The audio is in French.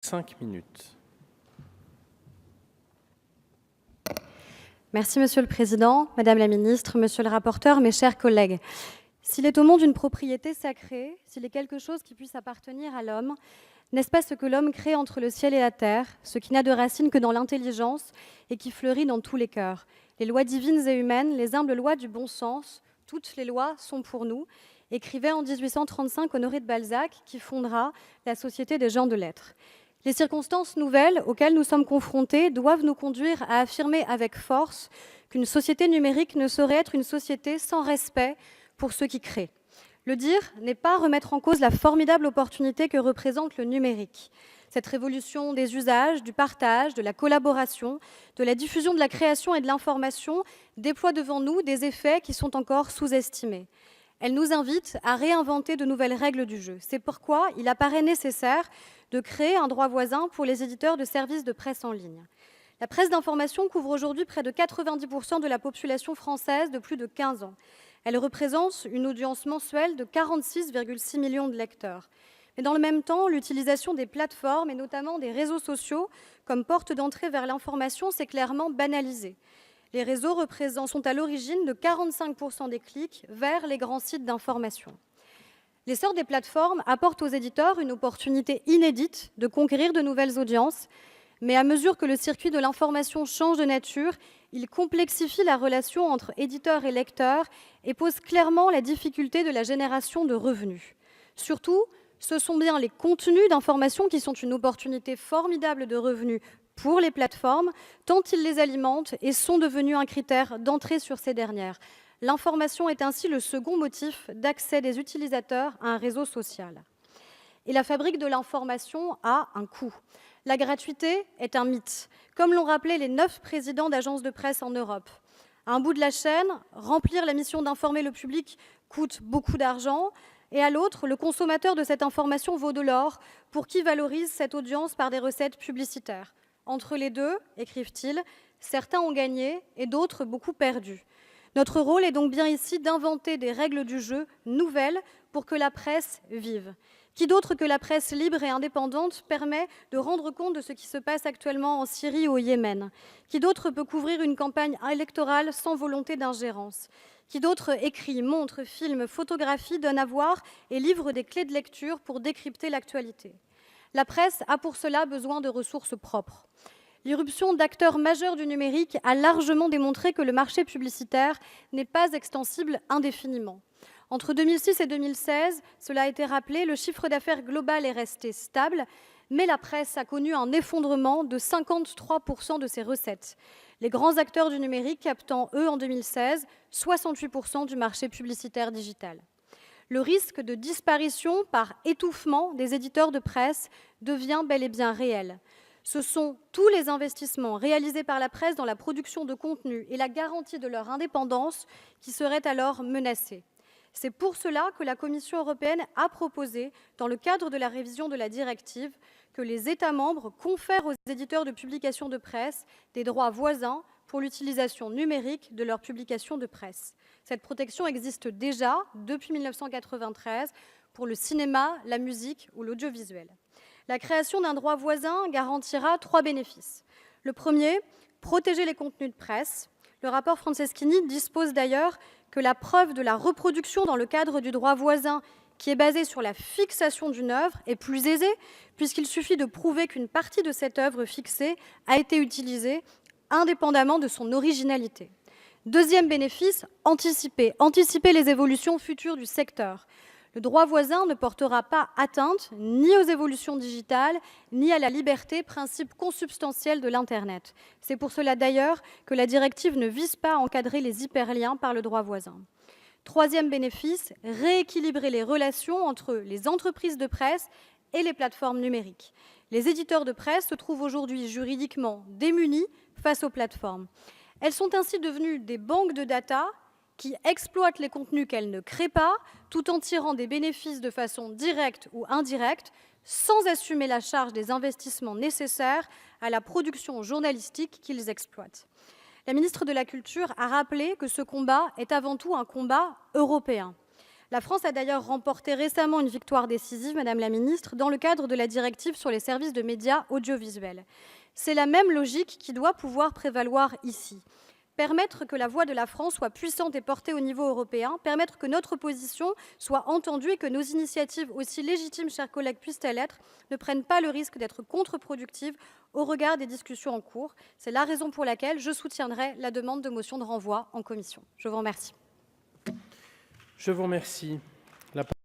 5 minutes. Merci Monsieur le Président, Madame la Ministre, Monsieur le rapporteur, mes chers collègues. S'il est au monde une propriété sacrée, s'il est quelque chose qui puisse appartenir à l'homme, n'est-ce pas ce que l'homme crée entre le ciel et la terre, ce qui n'a de racine que dans l'intelligence et qui fleurit dans tous les cœurs? Les lois divines et humaines, les humbles lois du bon sens, toutes les lois sont pour nous, écrivait en 1835 Honoré de Balzac, qui fondera la Société des gens de lettres. Les circonstances nouvelles auxquelles nous sommes confrontés doivent nous conduire à affirmer avec force qu'une société numérique ne saurait être une société sans respect pour ceux qui créent. Le dire n'est pas remettre en cause la formidable opportunité que représente le numérique. Cette révolution des usages, du partage, de la collaboration, de la diffusion de la création et de l'information déploie devant nous des effets qui sont encore sous-estimés. Elle nous invite à réinventer de nouvelles règles du jeu. C'est pourquoi il apparaît nécessaire de créer un droit voisin pour les éditeurs de services de presse en ligne. La presse d'information couvre aujourd'hui près de 90% de la population française de plus de 15 ans. Elle représente une audience mensuelle de 46,6 millions de lecteurs. Mais dans le même temps, l'utilisation des plateformes et notamment des réseaux sociaux comme porte d'entrée vers l'information s'est clairement banalisée. Les réseaux sont à l'origine de 45% des clics vers les grands sites d'information. L'essor des plateformes apporte aux éditeurs une opportunité inédite de conquérir de nouvelles audiences, mais à mesure que le circuit de l'information change de nature, il complexifie la relation entre éditeurs et lecteurs et pose clairement la difficulté de la génération de revenus. Surtout, ce sont bien les contenus d'information qui sont une opportunité formidable de revenus pour les plateformes, tant ils les alimentent et sont devenus un critère d'entrée sur ces dernières. L'information est ainsi le second motif d'accès des utilisateurs à un réseau social. Et la fabrique de l'information a un coût. La gratuité est un mythe, comme l'ont rappelé les 9 présidents d'agences de presse en Europe. À un bout de la chaîne, remplir la mission d'informer le public coûte beaucoup d'argent, et à l'autre, le consommateur de cette information vaut de l'or pour qui valorise cette audience par des recettes publicitaires. Entre les deux, écrivent-ils, certains ont gagné et d'autres beaucoup perdu. Notre rôle est donc bien ici d'inventer des règles du jeu nouvelles pour que la presse vive. Qui d'autre que la presse libre et indépendante permet de rendre compte de ce qui se passe actuellement en Syrie ou au Yémen? Qui d'autre peut couvrir une campagne électorale sans volonté d'ingérence? Qui d'autre écrit, montre, filme, photographie, donne à voir et livre des clés de lecture pour décrypter l'actualité? La presse a pour cela besoin de ressources propres. L'irruption d'acteurs majeurs du numérique a largement démontré que le marché publicitaire n'est pas extensible indéfiniment. Entre 2006 et 2016, cela a été rappelé, le chiffre d'affaires global est resté stable, mais la presse a connu un effondrement de 53% de ses recettes. Les grands acteurs du numérique captant, eux, en 2016, 68% du marché publicitaire digital. Le risque de disparition par étouffement des éditeurs de presse devient bel et bien réel. Ce sont tous les investissements réalisés par la presse dans la production de contenu et la garantie de leur indépendance qui seraient alors menacés. C'est pour cela que la Commission européenne a proposé, dans le cadre de la révision de la directive, que les États membres confèrent aux éditeurs de publications de presse des droits voisins pour l'utilisation numérique de leurs publications de presse. Cette protection existe déjà depuis 1993 pour le cinéma, la musique ou l'audiovisuel. La création d'un droit voisin garantira 3 bénéfices. Le premier, protéger les contenus de presse. Le rapport Franceschini dispose d'ailleurs que la preuve de la reproduction dans le cadre du droit voisin qui est basé sur la fixation d'une œuvre est plus aisée, puisqu'il suffit de prouver qu'une partie de cette œuvre fixée a été utilisée indépendamment de son originalité. Deuxième bénéfice, anticiper les évolutions futures du secteur. Le droit voisin ne portera pas atteinte ni aux évolutions digitales, ni à la liberté, principe consubstantiel de l'Internet. C'est pour cela d'ailleurs que la directive ne vise pas à encadrer les hyperliens par le droit voisin. Troisième bénéfice, rééquilibrer les relations entre les entreprises de presse et les plateformes numériques. Les éditeurs de presse se trouvent aujourd'hui juridiquement démunis face aux plateformes. Elles sont ainsi devenues des banques de data qui exploitent les contenus qu'elles ne créent pas, tout en tirant des bénéfices de façon directe ou indirecte, sans assumer la charge des investissements nécessaires à la production journalistique qu'ils exploitent. La ministre de la Culture a rappelé que ce combat est avant tout un combat européen. La France a d'ailleurs remporté récemment une victoire décisive, Madame la Ministre, dans le cadre de la directive sur les services de médias audiovisuels. C'est la même logique qui doit pouvoir prévaloir ici. Permettre que la voix de la France soit puissante et portée au niveau européen, permettre que notre position soit entendue et que nos initiatives, aussi légitimes, chers collègues, puissent-elles être, ne prennent pas le risque d'être contre-productives au regard des discussions en cours. C'est la raison pour laquelle je soutiendrai la demande de motion de renvoi en commission. Je vous remercie. Je vous remercie.